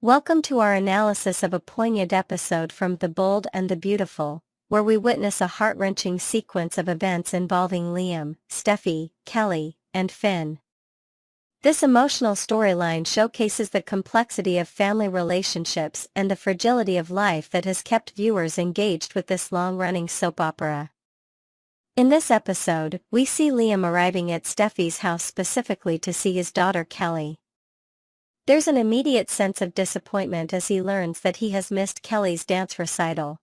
Welcome to our analysis of a poignant episode from The Bold and the Beautiful, where we witness a heart-wrenching sequence of events involving Liam, Steffy, Kelly, and Finn. This emotional storyline showcases the complexity of family relationships and the fragility of life that has kept viewers engaged with this long-running soap opera. In this episode, we see Liam arriving at Steffy's house specifically to see his daughter Kelly. There's an immediate sense of disappointment as he learns that he has missed Kelly's dance recital.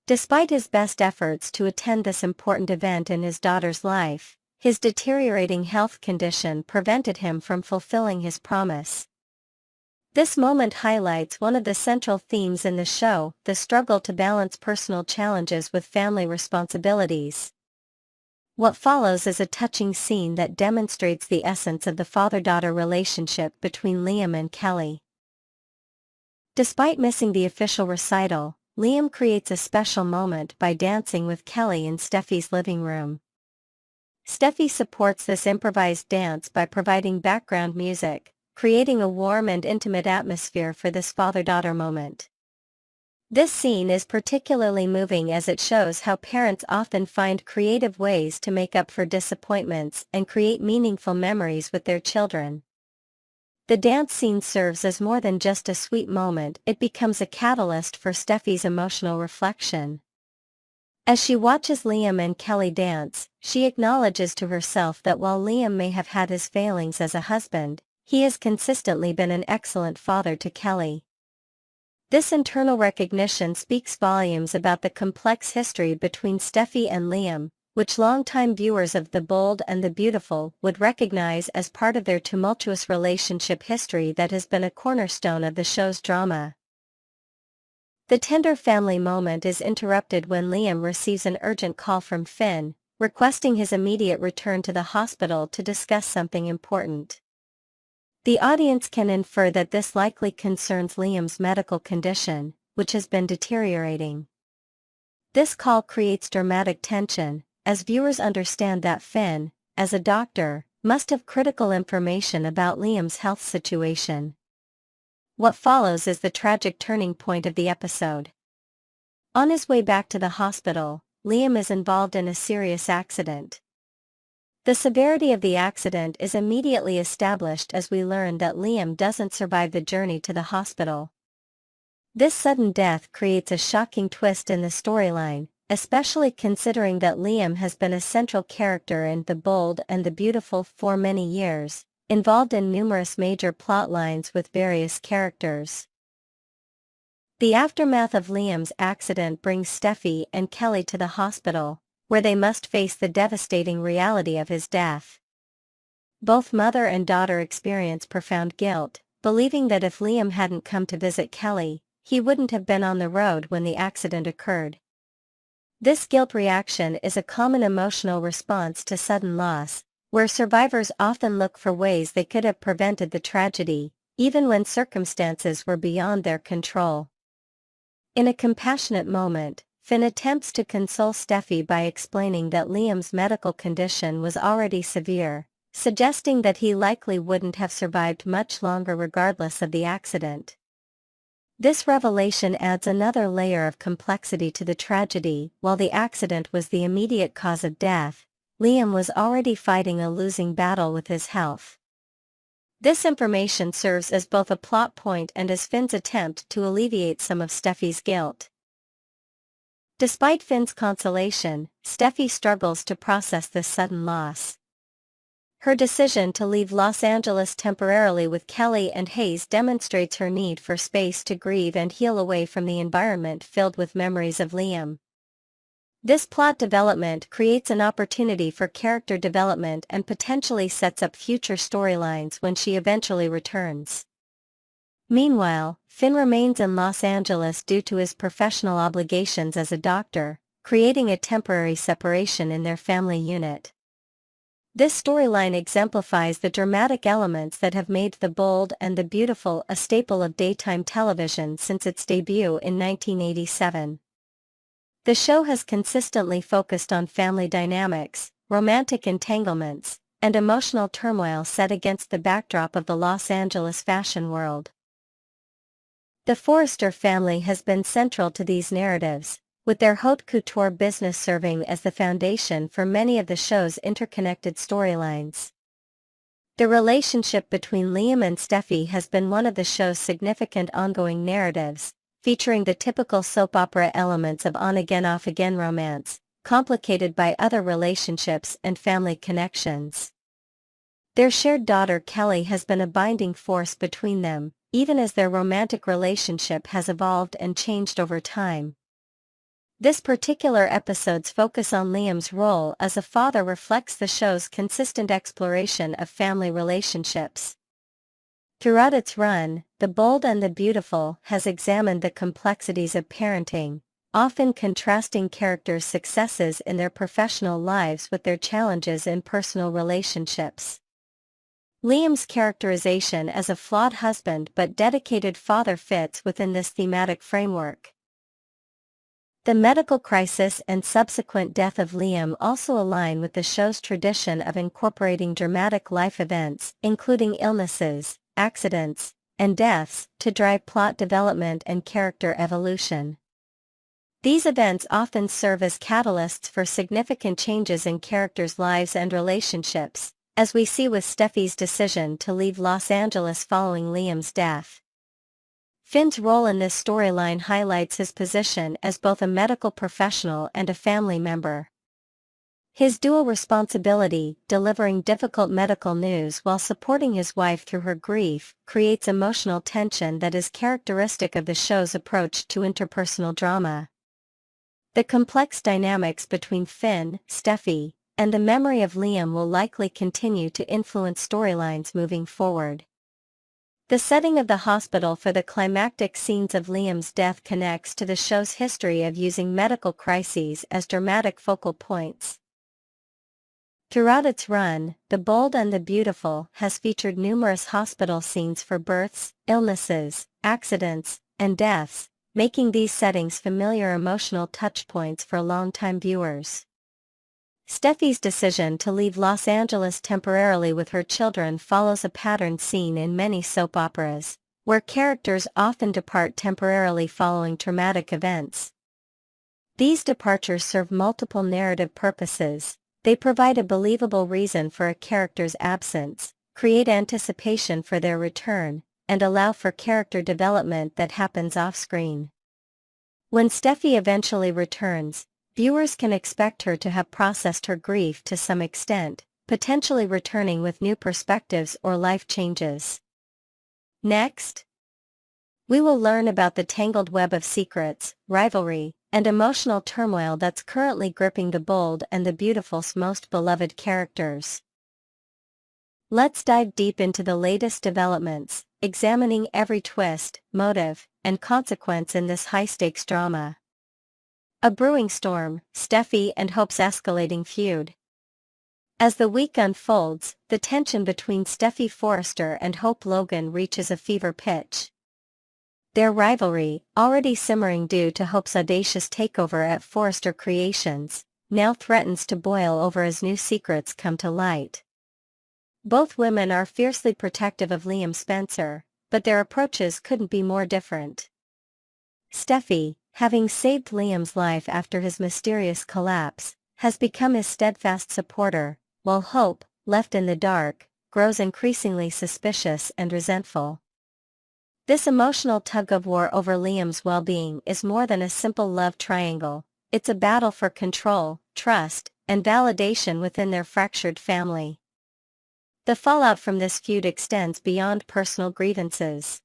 Despite his best efforts to attend this important event in his daughter's life, his deteriorating health condition prevented him from fulfilling his promise. This moment highlights one of the central themes in the show, the struggle to balance personal challenges with family responsibilities. What follows is a touching scene that demonstrates the essence of the father-daughter relationship between Liam and Kelly. Despite missing the official recital, Liam creates a special moment by dancing with Kelly in Steffy's living room. Steffy supports this improvised dance by providing background music, creating a warm and intimate atmosphere for this father-daughter moment. This scene is particularly moving as it shows how parents often find creative ways to make up for disappointments and create meaningful memories with their children. The dance scene serves as more than just a sweet moment, it becomes a catalyst for Steffy's emotional reflection. As she watches Liam and Kelly dance, she acknowledges to herself that while Liam may have had his failings as a husband, he has consistently been an excellent father to Kelly. This internal recognition speaks volumes about the complex history between Steffy and Liam, which longtime viewers of The Bold and the Beautiful would recognize as part of their tumultuous relationship history that has been a cornerstone of the show's drama. The tender family moment is interrupted when Liam receives an urgent call from Finn, requesting his immediate return to the hospital to discuss something important. The audience can infer that this likely concerns Liam's medical condition, which has been deteriorating. This call creates dramatic tension, as viewers understand that Finn, as a doctor, must have critical information about Liam's health situation. What follows is the tragic turning point of the episode. On his way back to the hospital, Liam is involved in a serious accident. The severity of the accident is immediately established as we learn that Liam doesn't survive the journey to the hospital. This sudden death creates a shocking twist in the storyline, especially considering that Liam has been a central character in The Bold and the Beautiful for many years, involved in numerous major plot lines with various characters. The aftermath of Liam's accident brings Steffy and Kelly to the hospital, where they must face the devastating reality of his death. Both mother and daughter experience profound guilt, believing that if Liam hadn't come to visit Kelly, he wouldn't have been on the road when the accident occurred. This guilt reaction is a common emotional response to sudden loss, where survivors often look for ways they could have prevented the tragedy, even when circumstances were beyond their control. In a compassionate moment, Finn attempts to console Steffy by explaining that Liam's medical condition was already severe, suggesting that he likely wouldn't have survived much longer regardless of the accident. This revelation adds another layer of complexity to the tragedy. While the accident was the immediate cause of death, Liam was already fighting a losing battle with his health. This information serves as both a plot point and as Finn's attempt to alleviate some of Steffy's guilt. Despite Finn's consolation, Steffy struggles to process this sudden loss. Her decision to leave Los Angeles temporarily with Kelly and Hayes demonstrates her need for space to grieve and heal away from the environment filled with memories of Liam. This plot development creates an opportunity for character development and potentially sets up future storylines when she eventually returns. Meanwhile, Finn remains in Los Angeles due to his professional obligations as a doctor, creating a temporary separation in their family unit. This storyline exemplifies the dramatic elements that have made The Bold and the Beautiful a staple of daytime television since its debut in 1987. The show has consistently focused on family dynamics, romantic entanglements, and emotional turmoil set against the backdrop of the Los Angeles fashion world. The Forrester family has been central to these narratives, with their haute couture business serving as the foundation for many of the show's interconnected storylines. The relationship between Liam and Steffy has been one of the show's significant ongoing narratives, featuring the typical soap opera elements of on-again off-again romance, complicated by other relationships and family connections. Their shared daughter Kelly has been a binding force between them, even as their romantic relationship has evolved and changed over time. This particular episode's focus on Liam's role as a father reflects the show's consistent exploration of family relationships. Throughout its run, The Bold and the Beautiful has examined the complexities of parenting, often contrasting characters' successes in their professional lives with their challenges in personal relationships. Liam's characterization as a flawed husband but dedicated father fits within this thematic framework. The medical crisis and subsequent death of Liam also align with the show's tradition of incorporating dramatic life events, including illnesses, accidents, and deaths, to drive plot development and character evolution. These events often serve as catalysts for significant changes in characters' lives and relationships, as we see with Steffy's decision to leave Los Angeles following Liam's death. Finn's role in this storyline highlights his position as both a medical professional and a family member. His dual responsibility, delivering difficult medical news while supporting his wife through her grief, creates emotional tension that is characteristic of the show's approach to interpersonal drama. The complex dynamics between Finn, Steffy, and the memory of Liam will likely continue to influence storylines moving forward. The setting of the hospital for the climactic scenes of Liam's death connects to the show's history of using medical crises as dramatic focal points. Throughout its run, The Bold and the Beautiful has featured numerous hospital scenes for births, illnesses, accidents, and deaths, making these settings familiar emotional touchpoints for longtime viewers. Steffy's decision to leave Los Angeles temporarily with her children follows a pattern seen in many soap operas, where characters often depart temporarily following traumatic events. These departures serve multiple narrative purposes. They provide a believable reason for a character's absence, create anticipation for their return, and allow for character development that happens off-screen. When Steffy eventually returns, viewers can expect her to have processed her grief to some extent, potentially returning with new perspectives or life changes. Next, we will learn about the tangled web of secrets, rivalry, and emotional turmoil that's currently gripping The Bold and the Beautiful's most beloved characters. Let's dive deep into the latest developments, examining every twist, motive, and consequence in this high-stakes drama. A brewing storm, Steffy and Hope's escalating feud. As the week unfolds, the tension between Steffy Forrester and Hope Logan reaches a fever pitch. Their rivalry, already simmering due to Hope's audacious takeover at Forrester Creations, now threatens to boil over as new secrets come to light. Both women are fiercely protective of Liam Spencer, but their approaches couldn't be more different. Steffy, having saved Liam's life after his mysterious collapse, has become his steadfast supporter, while Hope, left in the dark, grows increasingly suspicious and resentful. This emotional tug-of-war over Liam's well-being is more than a simple love triangle. It's a battle for control, trust, and validation within their fractured family. The fallout from this feud extends beyond personal grievances.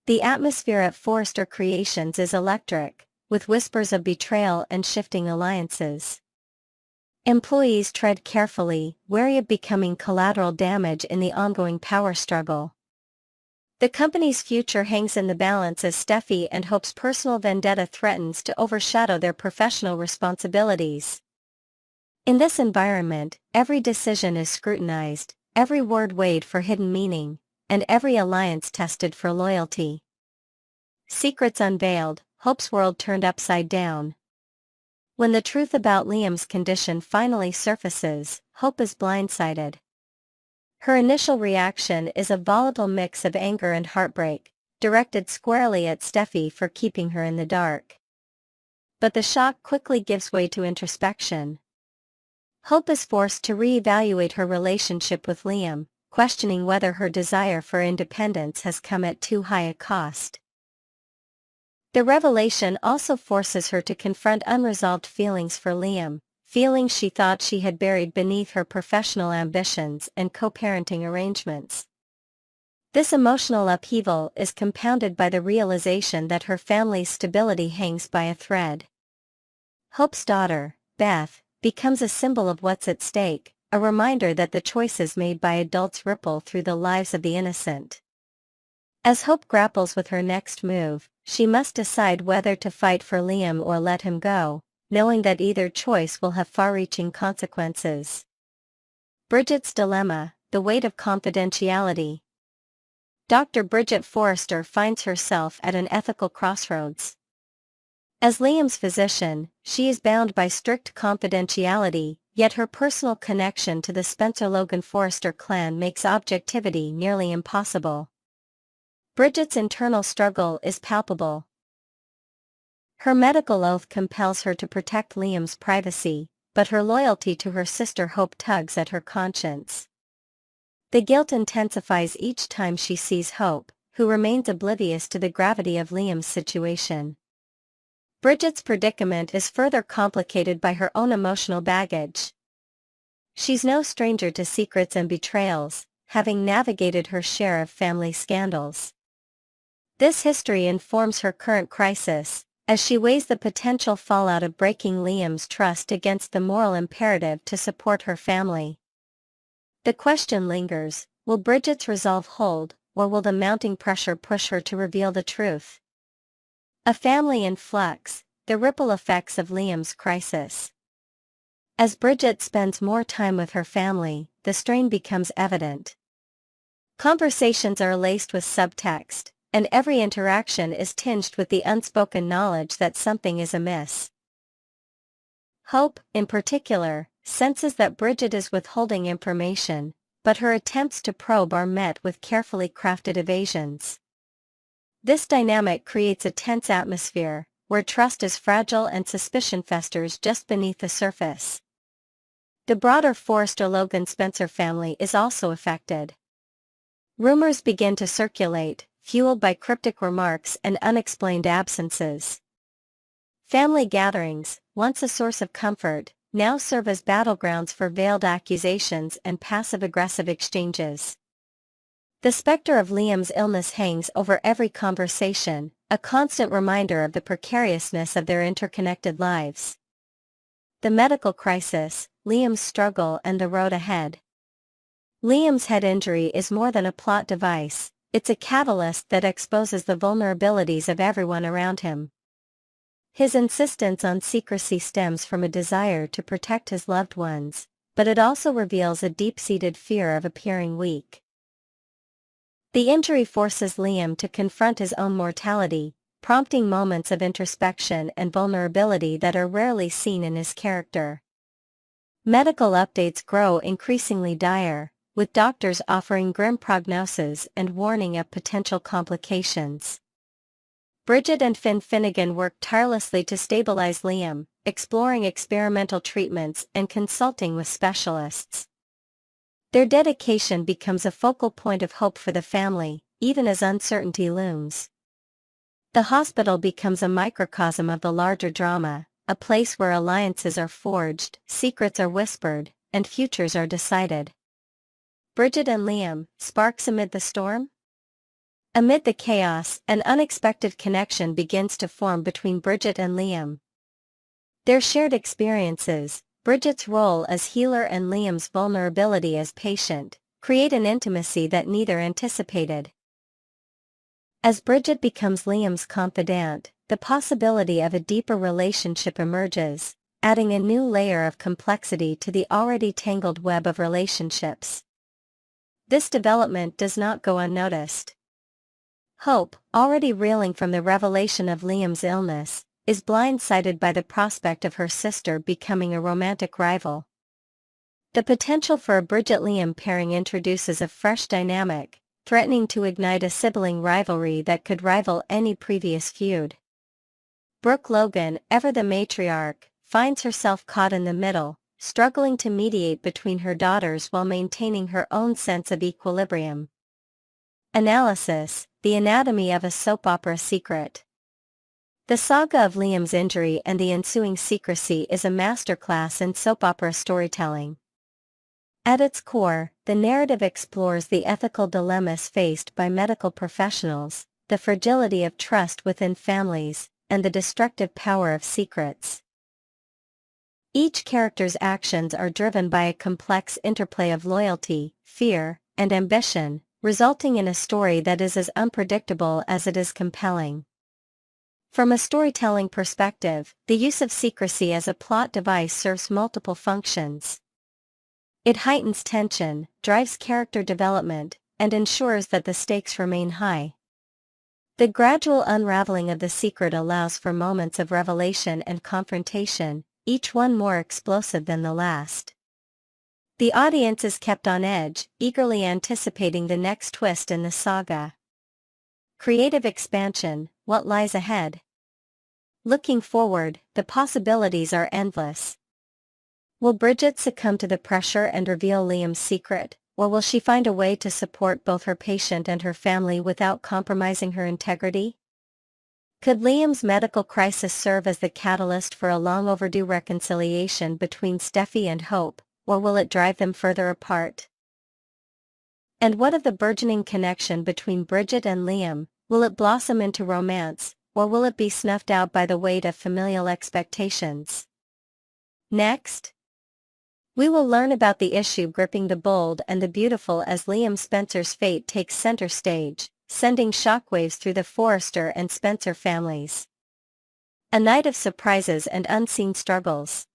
The atmosphere at Forrester Creations is electric, with whispers of betrayal and shifting alliances. Employees tread carefully, wary of becoming collateral damage in the ongoing power struggle. The company's future hangs in the balance as Steffy and Hope's personal vendetta threatens to overshadow their professional responsibilities. In this environment, every decision is scrutinized, every word weighed for hidden meaning, and every alliance tested for loyalty. Secrets unveiled, Hope's world turned upside down. When the truth about Liam's condition finally surfaces, Hope is blindsided. Her initial reaction is a volatile mix of anger and heartbreak, directed squarely at Steffy for keeping her in the dark. But the shock quickly gives way to introspection. Hope is forced to re-evaluate her relationship with Liam, questioning whether her desire for independence has come at too high a cost. The revelation also forces her to confront unresolved feelings for Liam, feelings she thought she had buried beneath her professional ambitions and co-parenting arrangements. This emotional upheaval is compounded by the realization that her family's stability hangs by a thread. Hope's daughter, Beth, becomes a symbol of what's at stake, a reminder that the choices made by adults ripple through the lives of the innocent. As Hope grapples with her next move, she must decide whether to fight for Liam or let him go, knowing that either choice will have far-reaching consequences. Bridget's dilemma, the weight of confidentiality. Dr. Bridget Forrester finds herself at an ethical crossroads. As Liam's physician, she is bound by strict confidentiality, yet her personal connection to the Spencer Logan Forrester clan makes objectivity nearly impossible. Bridget's internal struggle is palpable. Her medical oath compels her to protect Liam's privacy, but her loyalty to her sister Hope tugs at her conscience. The guilt intensifies each time she sees Hope, who remains oblivious to the gravity of Liam's situation. Bridget's predicament is further complicated by her own emotional baggage. She's no stranger to secrets and betrayals, having navigated her share of family scandals. This history informs her current crisis, as she weighs the potential fallout of breaking Liam's trust against the moral imperative to support her family. The question lingers, will Bridget's resolve hold, or will the mounting pressure push her to reveal the truth? A family in flux, the ripple effects of Liam's crisis. As Bridget spends more time with her family, the strain becomes evident. Conversations are laced with subtext, and every interaction is tinged with the unspoken knowledge that something is amiss. Hope, in particular, senses that Bridget is withholding information, but her attempts to probe are met with carefully crafted evasions. This dynamic creates a tense atmosphere, where trust is fragile and suspicion festers just beneath the surface. The broader Forrester Logan Spencer family is also affected. Rumors begin to circulate, fueled by cryptic remarks and unexplained absences. Family gatherings, once a source of comfort, now serve as battlegrounds for veiled accusations and passive-aggressive exchanges. The specter of Liam's illness hangs over every conversation, a constant reminder of the precariousness of their interconnected lives. The medical crisis, Liam's struggle and the road ahead. Liam's head injury is more than a plot device, it's a catalyst that exposes the vulnerabilities of everyone around him. His insistence on secrecy stems from a desire to protect his loved ones, but it also reveals a deep-seated fear of appearing weak. The injury forces Liam to confront his own mortality, prompting moments of introspection and vulnerability that are rarely seen in his character. Medical updates grow increasingly dire, with doctors offering grim prognoses and warning of potential complications. Bridget and Finn Finnegan work tirelessly to stabilize Liam, exploring experimental treatments and consulting with specialists. Their dedication becomes a focal point of hope for the family, even as uncertainty looms. The hospital becomes a microcosm of the larger drama, a place where alliances are forged, secrets are whispered, and futures are decided. Bridget and Liam, sparks amid the storm? Amid the chaos, an unexpected connection begins to form between Bridget and Liam. Their shared experiences, Bridget's role as healer and Liam's vulnerability as patient, create an intimacy that neither anticipated. As Bridget becomes Liam's confidant, the possibility of a deeper relationship emerges, adding a new layer of complexity to the already tangled web of relationships. This development does not go unnoticed. Hope, already reeling from the revelation of Liam's illness, is blindsided by the prospect of her sister becoming a romantic rival. The potential for a Bridget-Liam pairing introduces a fresh dynamic, threatening to ignite a sibling rivalry that could rival any previous feud. Brooke Logan, ever the matriarch, finds herself caught in the middle, struggling to mediate between her daughters while maintaining her own sense of equilibrium. Analysis: The anatomy of a soap opera secret. The saga of Liam's injury and the ensuing secrecy is a masterclass in soap opera storytelling. At its core, the narrative explores the ethical dilemmas faced by medical professionals, the fragility of trust within families, and the destructive power of secrets. Each character's actions are driven by a complex interplay of loyalty, fear, and ambition, resulting in a story that is as unpredictable as it is compelling. From a storytelling perspective, the use of secrecy as a plot device serves multiple functions. It heightens tension, drives character development, and ensures that the stakes remain high. The gradual unraveling of the secret allows for moments of revelation and confrontation, each one more explosive than the last. The audience is kept on edge, eagerly anticipating the next twist in the saga. Creative expansion: What lies ahead? Looking forward, the possibilities are endless. Will Bridget succumb to the pressure and reveal Liam's secret, or will she find a way to support both her patient and her family without compromising her integrity? Could Liam's medical crisis serve as the catalyst for a long overdue reconciliation between Steffy and Hope, or will it drive them further apart? And what of the burgeoning connection between Bridget and Liam? Will it blossom into romance, or will it be snuffed out by the weight of familial expectations? Next, we will learn about the issue gripping the bold and the beautiful as Liam Spencer's fate takes center stage, sending shockwaves through the Forrester and Spencer families. A night of surprises and unseen struggles.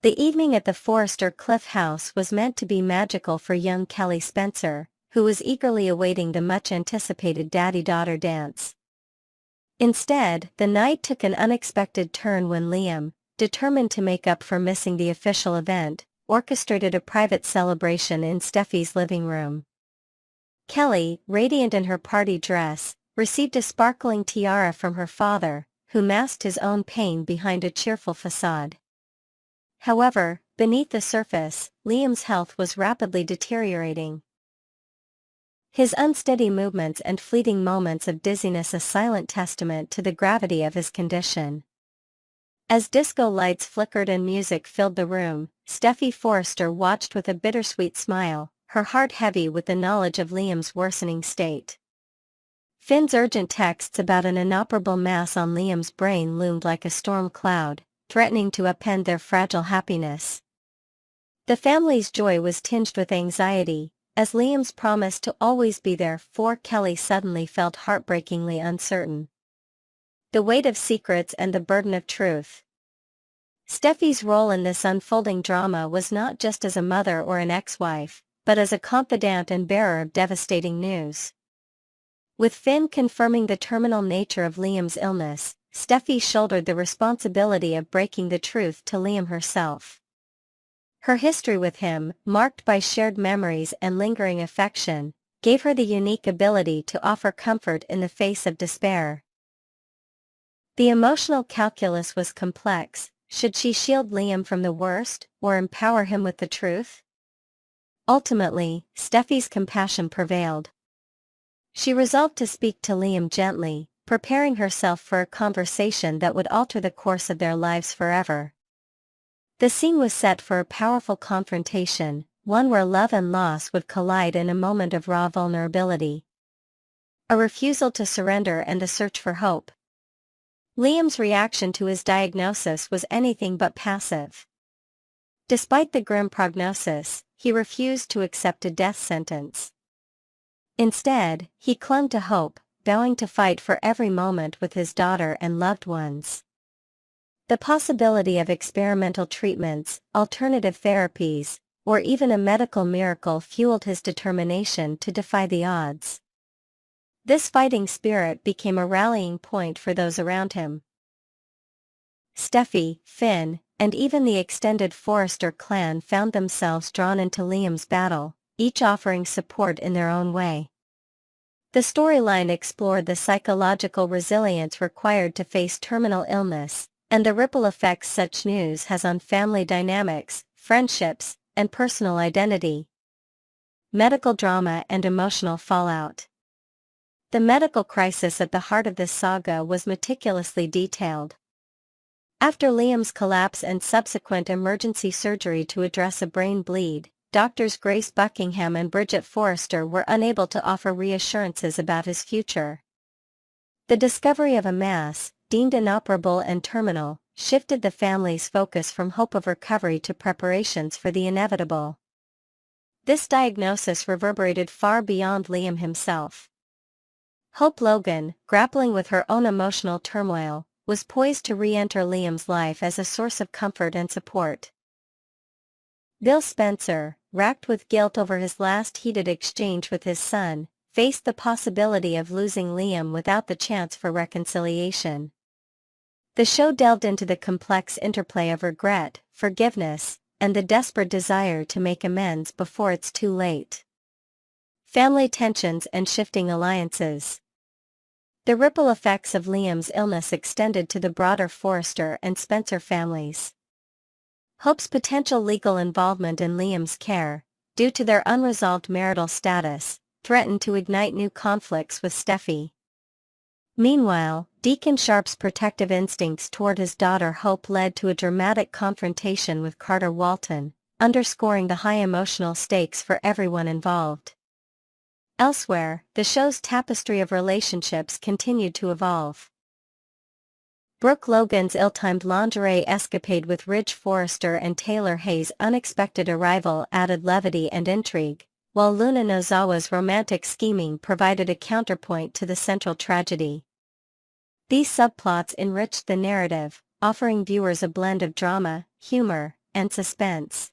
The evening at the Forrester Cliff House was meant to be magical for young Kelly Spencer, who was eagerly awaiting the much-anticipated daddy-daughter dance. Instead, the night took an unexpected turn when Liam, determined to make up for missing the official event, orchestrated a private celebration in Steffy's living room. Kelly, radiant in her party dress, received a sparkling tiara from her father, who masked his own pain behind a cheerful facade. However, beneath the surface, Liam's health was rapidly deteriorating. His unsteady movements and fleeting moments of dizziness a silent testament to the gravity of his condition. As disco lights flickered and music filled the room, Steffy Forrester watched with a bittersweet smile, her heart heavy with the knowledge of Liam's worsening state. Finn's urgent texts about an inoperable mass on Liam's brain loomed like a storm cloud, threatening to upend their fragile happiness. The family's joy was tinged with anxiety, as Liam's promise to always be there for Kelly suddenly felt heartbreakingly uncertain. The weight of secrets and the burden of truth. Steffy's role in this unfolding drama was not just as a mother or an ex-wife, but as a confidant and bearer of devastating news. With Finn confirming the terminal nature of Liam's illness, Steffy shouldered the responsibility of breaking the truth to Liam herself. Her history with him, marked by shared memories and lingering affection, gave her the unique ability to offer comfort in the face of despair. The emotional calculus was complex. Should she shield Liam from the worst, or empower him with the truth? Ultimately, Steffy's compassion prevailed. She resolved to speak to Liam gently, preparing herself for a conversation that would alter the course of their lives forever. The scene was set for a powerful confrontation, one where love and loss would collide in a moment of raw vulnerability. A refusal to surrender and the search for hope. Liam's reaction to his diagnosis was anything but passive. Despite the grim prognosis, he refused to accept a death sentence. Instead, he clung to hope, vowing to fight for every moment with his daughter and loved ones. The possibility of experimental treatments, alternative therapies, or even a medical miracle fueled his determination to defy the odds. This fighting spirit became a rallying point for those around him. Steffy, Finn, and even the extended Forrester clan found themselves drawn into Liam's battle, each offering support in their own way. The storyline explored the psychological resilience required to face terminal illness, and the ripple effects such news has on family dynamics, friendships, and personal identity. Medical drama and emotional fallout. The medical crisis at the heart of this saga was meticulously detailed. After Liam's collapse and subsequent emergency surgery to address a brain bleed, doctors Grace Buckingham and Bridget Forrester were unable to offer reassurances about his future. The discovery of a mass, deemed inoperable and terminal, shifted the family's focus from hope of recovery to preparations for the inevitable. This diagnosis reverberated far beyond Liam himself. Hope Logan, grappling with her own emotional turmoil, was poised to re-enter Liam's life as a source of comfort and support. Bill Spencer, racked with guilt over his last heated exchange with his son, faced the possibility of losing Liam without the chance for reconciliation. The show delved into the complex interplay of regret, forgiveness, and the desperate desire to make amends before it's too late. Family tensions and shifting alliances. The ripple effects of Liam's illness extended to the broader Forrester and Spencer families. Hope's potential legal involvement in Liam's care, due to their unresolved marital status, threatened to ignite new conflicts with Steffy. Meanwhile, Deacon Sharp's protective instincts toward his daughter Hope led to a dramatic confrontation with Carter Walton, underscoring the high emotional stakes for everyone involved. Elsewhere, the show's tapestry of relationships continued to evolve. Brooke Logan's ill-timed lingerie escapade with Ridge Forrester and Taylor Hayes' unexpected arrival added levity and intrigue, while Luna Nozawa's romantic scheming provided a counterpoint to the central tragedy. These subplots enriched the narrative, offering viewers a blend of drama, humor, and suspense.